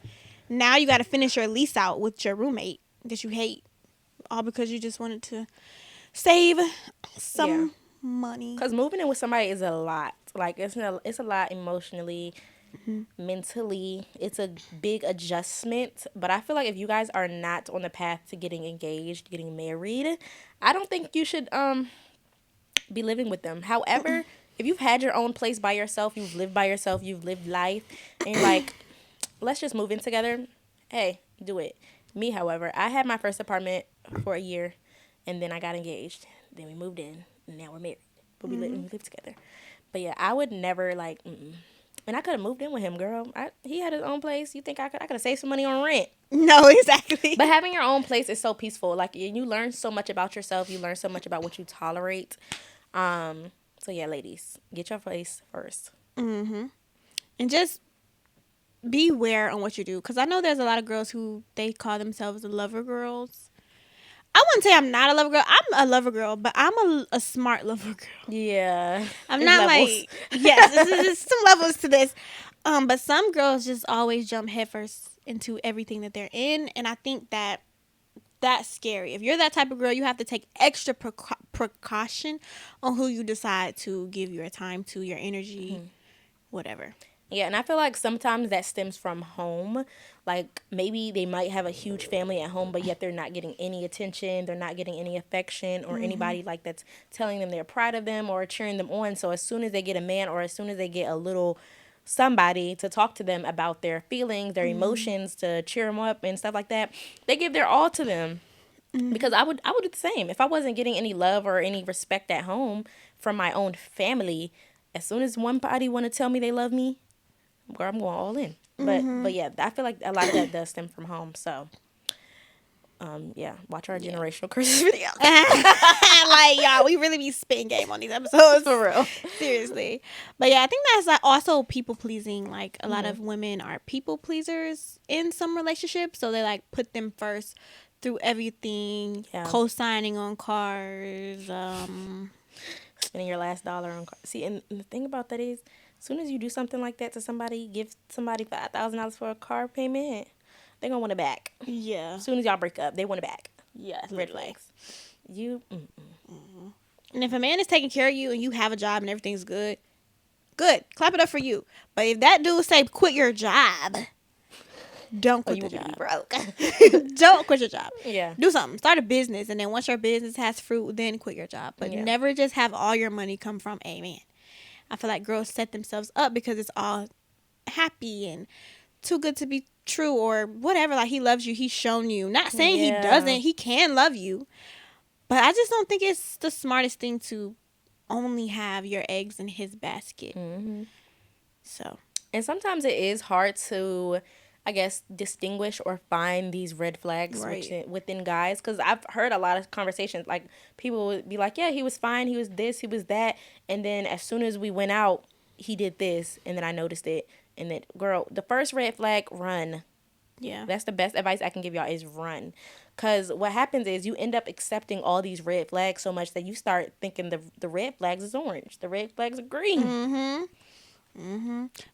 now you got to finish your lease out with your roommate that you hate. All because you just wanted to save some money. Because moving in with somebody is a lot. Like, it's a lot emotionally, mentally. It's a big adjustment. But I feel like if you guys are not on the path to getting engaged, getting married, I don't think you should be living with them. However, if you've had your own place by yourself, you've lived by yourself, you've lived life, and you're like, let's just move in together, hey, do it. Me, however, I had my first apartment for a year, and then I got engaged. Then we moved in, and now we're married. But we live together. But yeah, I would never like, and I could have moved in with him, girl. He had his own place. You think I could have saved some money on rent? No, exactly. But having your own place is so peaceful. Like, you learn so much about yourself. You learn so much about what you tolerate. So yeah, ladies, get your place first. And just beware on what you do, because I know there's a lot of girls who they call themselves lover girls. I wouldn't say I'm not a lover girl. I'm a lover girl, but I'm a smart lover girl. Yeah, I'm not levels. Like, yes, there's some levels to this. But some girls just always jump headfirst into everything that they're in, and I think that's scary. If you're that type of girl, you have to take extra precaution on who you decide to give your time to, your energy, whatever. Yeah, and I feel like sometimes that stems from home. Like, maybe they might have a huge family at home, but yet they're not getting any attention. They're not getting any affection or anybody like that's telling them they're proud of them or cheering them on. So as soon as they get a man or as soon as they get a little somebody to talk to them about their feelings, their emotions, to cheer them up and stuff like that, they give their all to them. Because I would do the same. If I wasn't getting any love or any respect at home from my own family, as soon as one body want to tell me they love me, girl, I'm going all in. But yeah, I feel like a lot of that does stem from home. So, yeah, watch our generational curses video. Like, y'all, we really be spitting game on these episodes. For real. Seriously. But yeah, I think that's like also people pleasing. Like, a lot of women are people pleasers in some relationships. So they like put them first through everything, co-signing on cars, spending your last dollar on cars. See, and the thing about that is, as soon as you do something like that to somebody, give somebody $5,000 for a car payment, they're going to want it back. Yeah. As soon as y'all break up, they want it back. Yeah. Red flags. And if a man is taking care of you and you have a job and everything's good, clap it up for you. But if that dude say quit your job, don't quit the job. Broke. Don't quit your job. Yeah. Do something. Start a business, and then once your business has fruit, then quit your job. But never just have all your money come from a man. I feel like girls set themselves up because it's all happy and too good to be true or whatever. Like, he loves you. He's shown you. Not saying he doesn't. He can love you. But I just don't think it's the smartest thing to only have your eggs in his basket. So. And sometimes it is hard to, I guess, distinguish or find these red flags within guys. Because I've heard a lot of conversations. Like, people would be like, yeah, he was fine. He was this. He was that. And then as soon as we went out, he did this. And then I noticed it. And then, girl, the first red flag, run. Yeah. That's the best advice I can give y'all is run. Because what happens is you end up accepting all these red flags so much that you start thinking the red flags is orange. The red flags are green.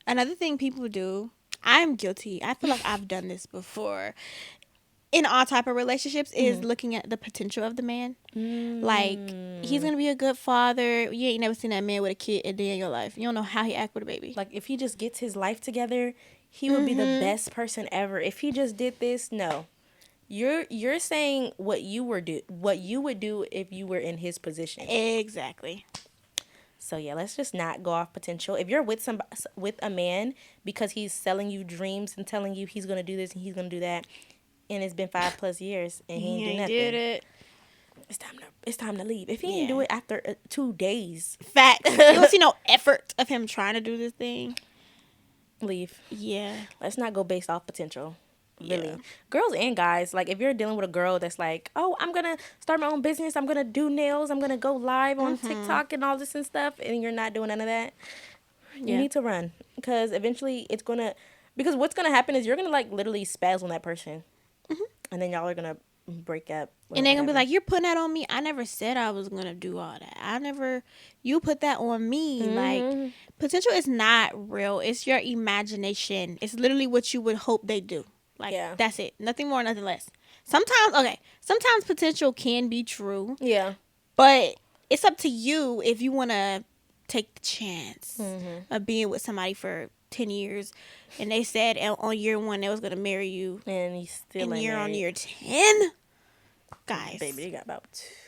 Another thing people do, I'm guilty. I feel like I've done this before. In all type of relationships is looking at the potential of the man. Like, he's going to be a good father. You ain't never seen that man with a kid a day in your life. You don't know how he act with a baby. Like, if he just gets his life together, he would be the best person ever. If he just did this, no. You're saying what you would do if you were in his position. Exactly. So yeah, let's just not go off potential. If you're with a man because he's selling you dreams and telling you he's gonna do this and he's gonna do that, and it's been 5+ years and he ain't do nothing, did it. It's time to leave. If he ain't do it after 2 days, facts. You don't see no effort of him trying to do this thing. Leave. Yeah. Let's not go based off potential. Really. Yeah. Girls and guys, like, if you're dealing with a girl that's like, oh, I'm going to start my own business, I'm going to do nails, I'm going to go live on TikTok and all this and stuff, and you're not doing none of that, you need to run. Because eventually because what's going to happen is you're going to, like, literally spaz on that person. And then y'all are going to break up. And they're going to be like, you're putting that on me. I never said I was going to do all that. You put that on me. Like, potential is not real. It's your imagination. It's literally what you would hope they do. Like, that's it. Nothing more, nothing less. Sometimes potential can be true. Yeah. But it's up to you if you want to take the chance of being with somebody for 10 years, and they said on year 1 they was going to marry you, And he's still and ain't you're on married. year 10? Guys. Baby, they got about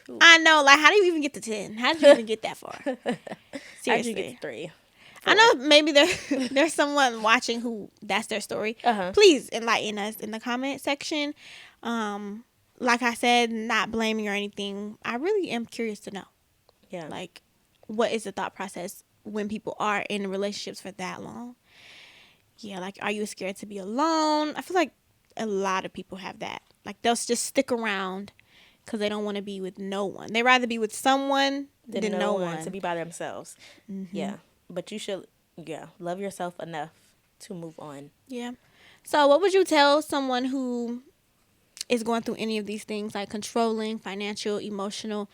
2. I know, like, how do you even get to 10? How did you even get that far? How'd you Seriously. get 3? I know maybe there's someone watching who that's their story. Please enlighten us in the comment section. Like I said, not blaming or anything. I really am curious to know. Yeah. Like, what is the thought process when people are in relationships for that long? Yeah, like, are you scared to be alone? I feel like a lot of people have that. Like, they'll just stick around because they don't want to be with no one. They'd rather be with someone than no one. To be by themselves. Yeah. But you should, love yourself enough to move on. Yeah. So what would you tell someone who is going through any of these things, like controlling, financial, emotional,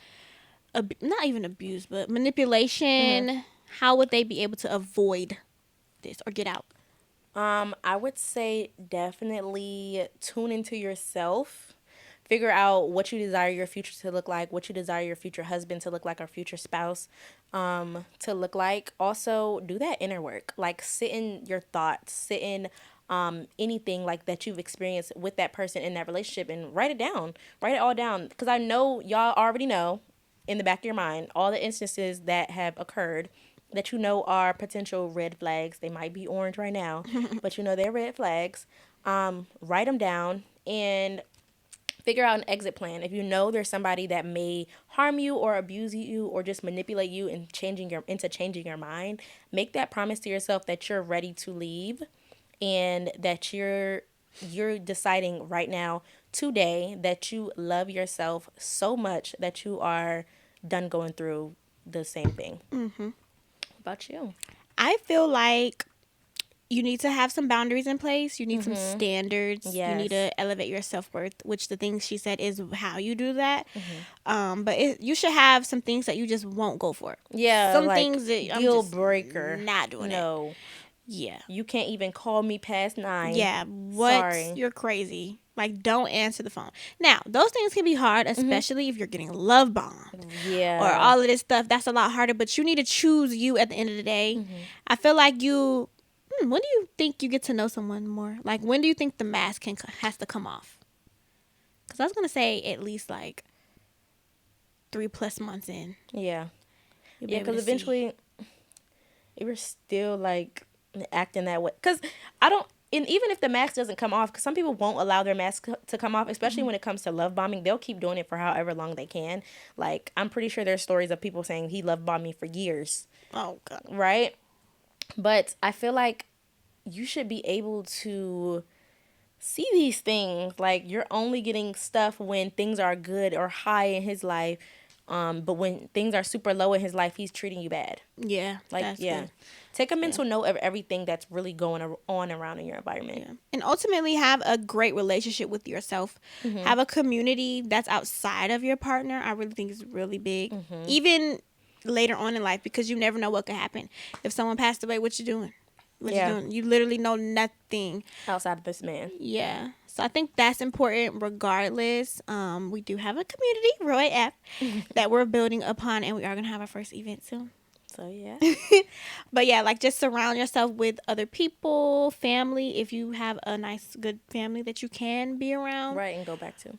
not even abuse, but manipulation? How would they be able to avoid this or get out? I would say definitely tune into yourself. Figure out what you desire your future to look like, what you desire your future husband to look like, or future spouse to look like. Also, do that inner work. Like, sit in your thoughts, sit in anything like that you've experienced with that person in that relationship, and write it down. Write it all down. Because I know y'all already know in the back of your mind all the instances that have occurred that you know are potential red flags. They might be orange right now, but you know they're red flags. Write them down and figure out an exit plan. If you know there's somebody that may harm you or abuse you or just manipulate you and changing your mind, make that promise to yourself that you're ready to leave and that you're deciding right now today that you love yourself so much that you are done going through the same thing. What about you? I feel like you need to have some boundaries in place. You need some standards. Yes. You need to elevate your self-worth, which the things she said is how you do that. But you should have some things that you just won't go for. Yeah, some like things that I'm deal just breaker. not doing it. No. Yeah. You can't even call me past 9. Yeah. What? Sorry. You're crazy. Like, don't answer the phone. Now, those things can be hard, especially if you're getting love bombed. Yeah. Or all of this stuff. That's a lot harder. But you need to choose you at the end of the day. I feel like you... when do you think you get to know someone more? Like, when do you think the mask has to come off? Because I was going to say at least, like, 3+ months in. Yeah. You'll be Yeah, able because to eventually you were still, like, acting that way. Because I don't... And even if the mask doesn't come off, because some people won't allow their mask to come off, especially when it comes to love bombing, they'll keep doing it for however long they can. Like, I'm pretty sure there's stories of people saying he love bombed me for years. Oh, God. Right? But I feel like you should be able to see these things. Like, you're only getting stuff when things are good or high in his life. But when things are super low in his life, he's treating you bad. Yeah. Like, that's yeah. good. Take a mental note of everything that's really going on around in your environment. Yeah. And ultimately have a great relationship with yourself. Have a community that's outside of your partner. I really think is really big. Even later on in life, because you never know what could happen. If someone passed away, what you doing? What you doing? You literally know nothing Outside of this man. Yeah. So I think that's important regardless. We do have a community, Roy F, that we're building upon, and we are going to have our first event soon. So, yeah. But, yeah, like, just surround yourself with other people, family, if you have a nice, good family that you can be around. Right, and go back to.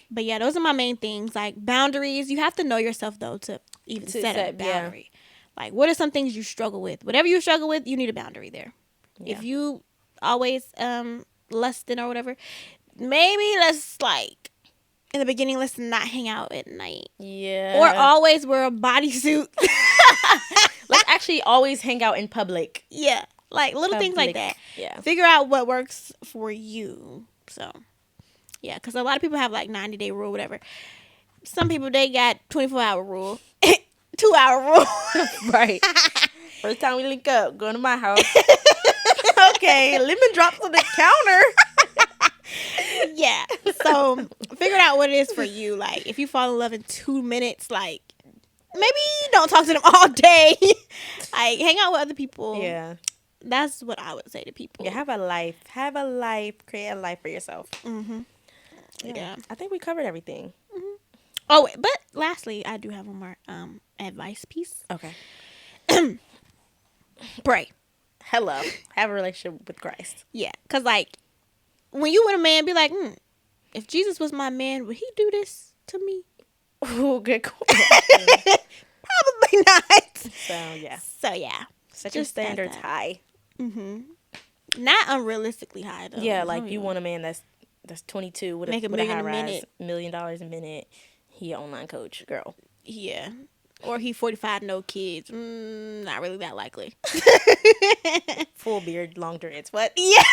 But, yeah, those are my main things. Like, boundaries. You have to know yourself, though, to even set a boundary. Yeah. Like, what are some things you struggle with? Whatever you struggle with, you need a boundary there. Yeah. If you always lusting or whatever, maybe let's, like, in the beginning, let's not hang out at night. Yeah. Or always wear a bodysuit. Let's actually always hang out in public. Yeah. Like, little things like that. Yeah. Figure out what works for you. So, yeah, because a lot of people have, like, 90-day rule, whatever. Some people, they got 24-hour rule. 2-hour rule. Right. First time we link up, going to my house. Okay, lemon drops on the counter. Yeah. So, figure out what it is for you. Like, if you fall in love in 2 minutes, like, maybe don't talk to them all day. Like, hang out with other people. Yeah. That's what I would say to people. Yeah, have a life. Have a life. Create a life for yourself. Yeah. I think we covered everything. Oh, but lastly, I do have one more advice piece. Okay. Pray. Hello. Have a relationship with Christ. Yeah, because, like, when you with a man, be like, if Jesus was my man, would he do this to me? Ooh, good question. Probably not. So, yeah. Set your Just that, standards high. Not unrealistically high, though. Yeah, like, you want a man that's 22 with Make a $1 million high a rise, minute. $1 million a minute. He an online coach, girl. Yeah. Or he 45, no kids. Not really that likely. Full beard, long dreads. What? Yeah.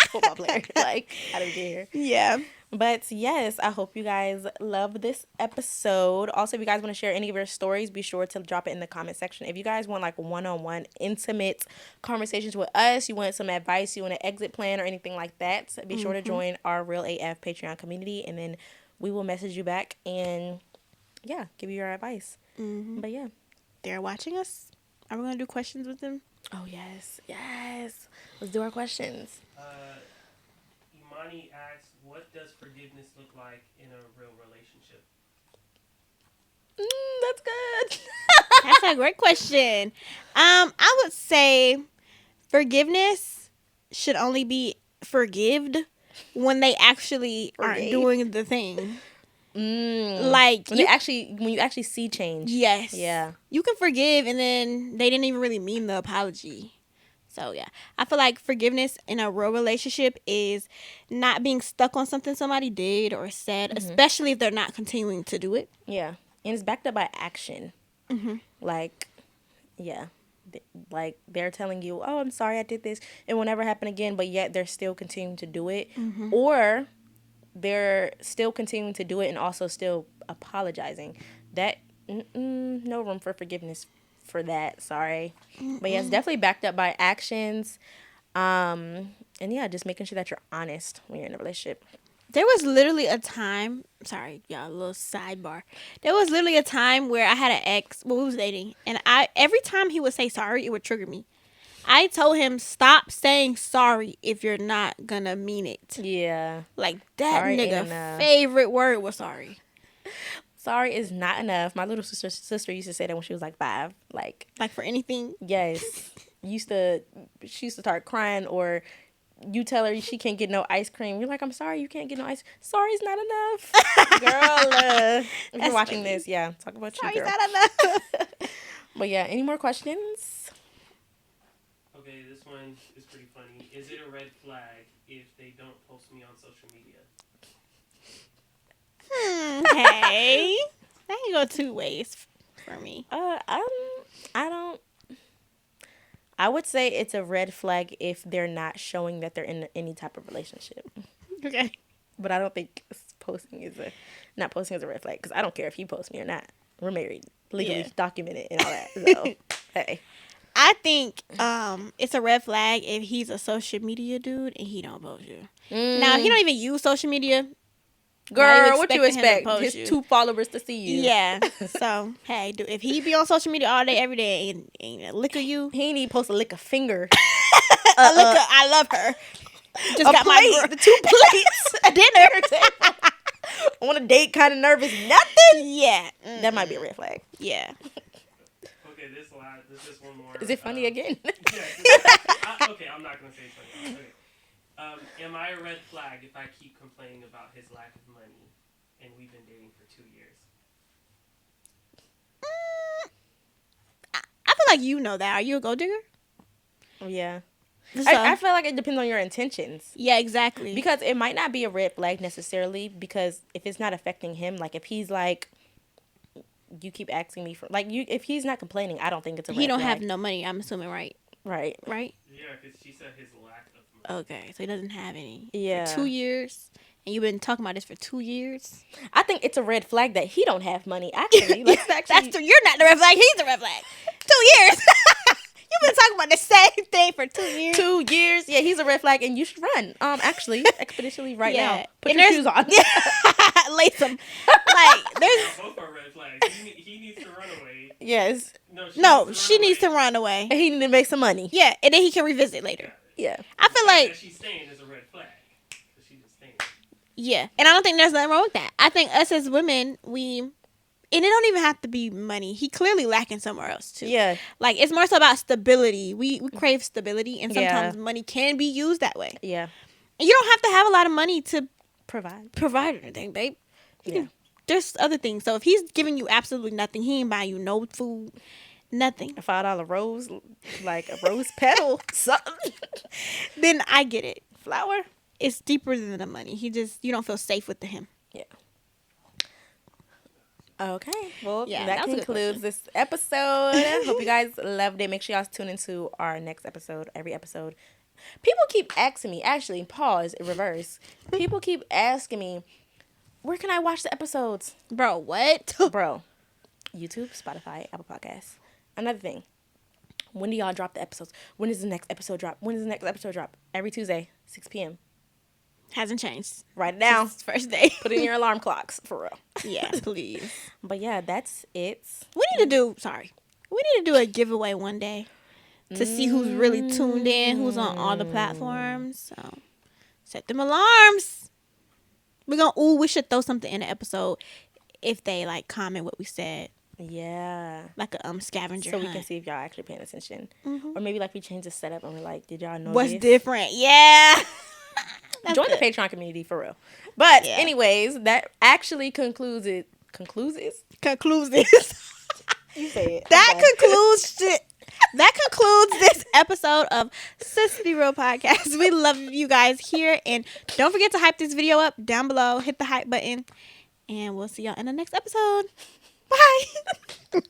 Football player. Like, how did we get here? Yeah. But yes, I hope you guys love this episode. Also, if you guys want to share any of your stories, be sure to drop it in the comment section. If you guys want like one-on-one intimate conversations with us, you want some advice, you want an exit plan or anything like that, be sure to join our Real AF Patreon community, and then we will message you back and yeah, give you your advice. But yeah, They're watching us. Are we going to do questions with them? oh yes, let's do our questions. Imani asks, what does forgiveness look like in a real relationship? That's good. That's a great question. I would say forgiveness should only be forgived when they actually aren't Forgave. doing the thing. Like when you actually see change. Yes. Yeah. You can forgive and then they didn't even really mean the apology. So yeah, I feel like forgiveness in a real relationship is not being stuck on something somebody did or said, especially if they're not continuing to do it. Yeah, and it's backed up by action. Like, yeah, like they're telling you, "Oh, I'm sorry, I did this. It will never happen again," but yet they're still continuing to do it, or they're still continuing to do it and also still apologizing. That no room for forgiveness for that. Sorry, but yeah, it's definitely backed up by actions. And yeah, just making sure that you're honest when you're in a relationship. There was literally a time, sorry, y'all, a little sidebar. There was literally a time where I had an ex, well, we was dating, and every time he would say sorry, it would trigger me. I told him, stop saying sorry if you're not gonna mean it. Yeah. Like, that Sorry ain't nigga enough. favorite word was sorry. Sorry is not enough. My little sister used to say that when she was like 5. Like for anything. yes. She used to start crying, or you tell her she can't get no ice cream. You're like, I'm sorry, you can't get no ice. Sorry's not enough. Girl, if you're watching this, yeah, talk about Sorry's you, girl. not enough. But yeah, any more questions? Okay, this one is pretty funny. Is it a red flag if they don't post me on social media? Okay. That can go 2 ways for me. I don't. I would say it's a red flag if they're not showing that they're in any type of relationship. Okay. But I don't think not posting is a red flag, because I don't care if you post me or not. We're married, legally documented and all that. So hey, I think it's a red flag if he's a social media dude and he don't post you. Now, if he don't even use social media, girl, what you expecting him to expect? post His you? 2 followers to see you. Yeah. So, hey, dude, if he be on social media all day, every day, and ain't a lick of you, He ain't even supposed to lick a finger. a lick of, I love her. Just A got plate, my 2 plates, a dinner. on a date, kind of nervous. Nothing. Yeah. That might be a red flag. Yeah. Okay, this just one more. Is it funny again? Yeah, okay, I'm not gonna say it's funny. Okay. Am I a red flag if I keep complaining about his lack of money, and we've been dating for 2 years? I feel like you know that. Are you a gold digger? Yeah. So, I feel like it depends on your intentions. yeah, exactly. Because it might not be a red flag necessarily, because if it's not affecting him, like if he's like, you keep asking me for, like, if he's not complaining, I don't think it's a red flag. He don't have no money, I'm assuming, right? Right. Right? Yeah, because she said his lack of money. Okay, so he doesn't have any. Yeah. For 2 years, and you've been talking about this for 2 years. I think it's a red flag that he don't have money, actually. You're not the red flag, he's the red flag. 2 years. You've been talking about the same thing for 2 years. 2 years. Yeah, he's a red flag, and you should run. Actually, expeditiously right now. Put And your shoes on. Lace them. Like, there's... Both are red flags. He needs to run away. Yes. No, she needs to run away. And he need to make some money. Yeah, and then he can revisit later. Yeah. I feel like... That she's staying is a red flag. Because she just staying. Yeah, and I don't think there's nothing wrong with that. I think us as women, we and it don't even have to be money. He clearly lacking somewhere else too. Yeah. Like it's more so about stability. We crave stability, and Yeah. sometimes money can be used that way. Yeah. And you don't have to have a lot of money to Provide. anything, babe. Yeah. There's other things. So if he's giving you absolutely nothing, he ain't buying you no food, nothing. A $5 rose, like a rose petal, something. Then I get it. Flower. It's deeper than the money. You don't feel safe with him. Yeah. Okay. Well, Yeah, that that was a good concludes this episode. Hope you guys loved it. Make sure y'all tune into our next episode, every episode. People keep asking me, actually, pause, reverse. People keep asking me, where can I watch the episodes? Bro, what? Bro, YouTube, Spotify, Apple Podcasts. Another thing, when do y'all drop the episodes? When does the next episode drop? When does the next episode drop? Every Tuesday, 6 p.m. Hasn't changed. Write it down. Since first day. Put it in your alarm clocks, for real. Yeah, please. But yeah, that's it. We need to do a giveaway one day to see who's really tuned in, who's on all the platforms. So set them alarms. We should throw something in the episode if they like comment what we said. Yeah. Like a scavenger So we hunt. can see if y'all actually paying attention. Or maybe like we change the setup and we're like, did y'all know What's this? different? Yeah. Join the Patreon community for real. But Yeah. anyways, that actually concludes it. Concludes this? Concludes this. You say it. That concludes this episode of Sis Be Real Podcast. We love you guys here. And don't forget to hype this video up down below. Hit the hype button. And we'll see y'all in the next episode. Bye.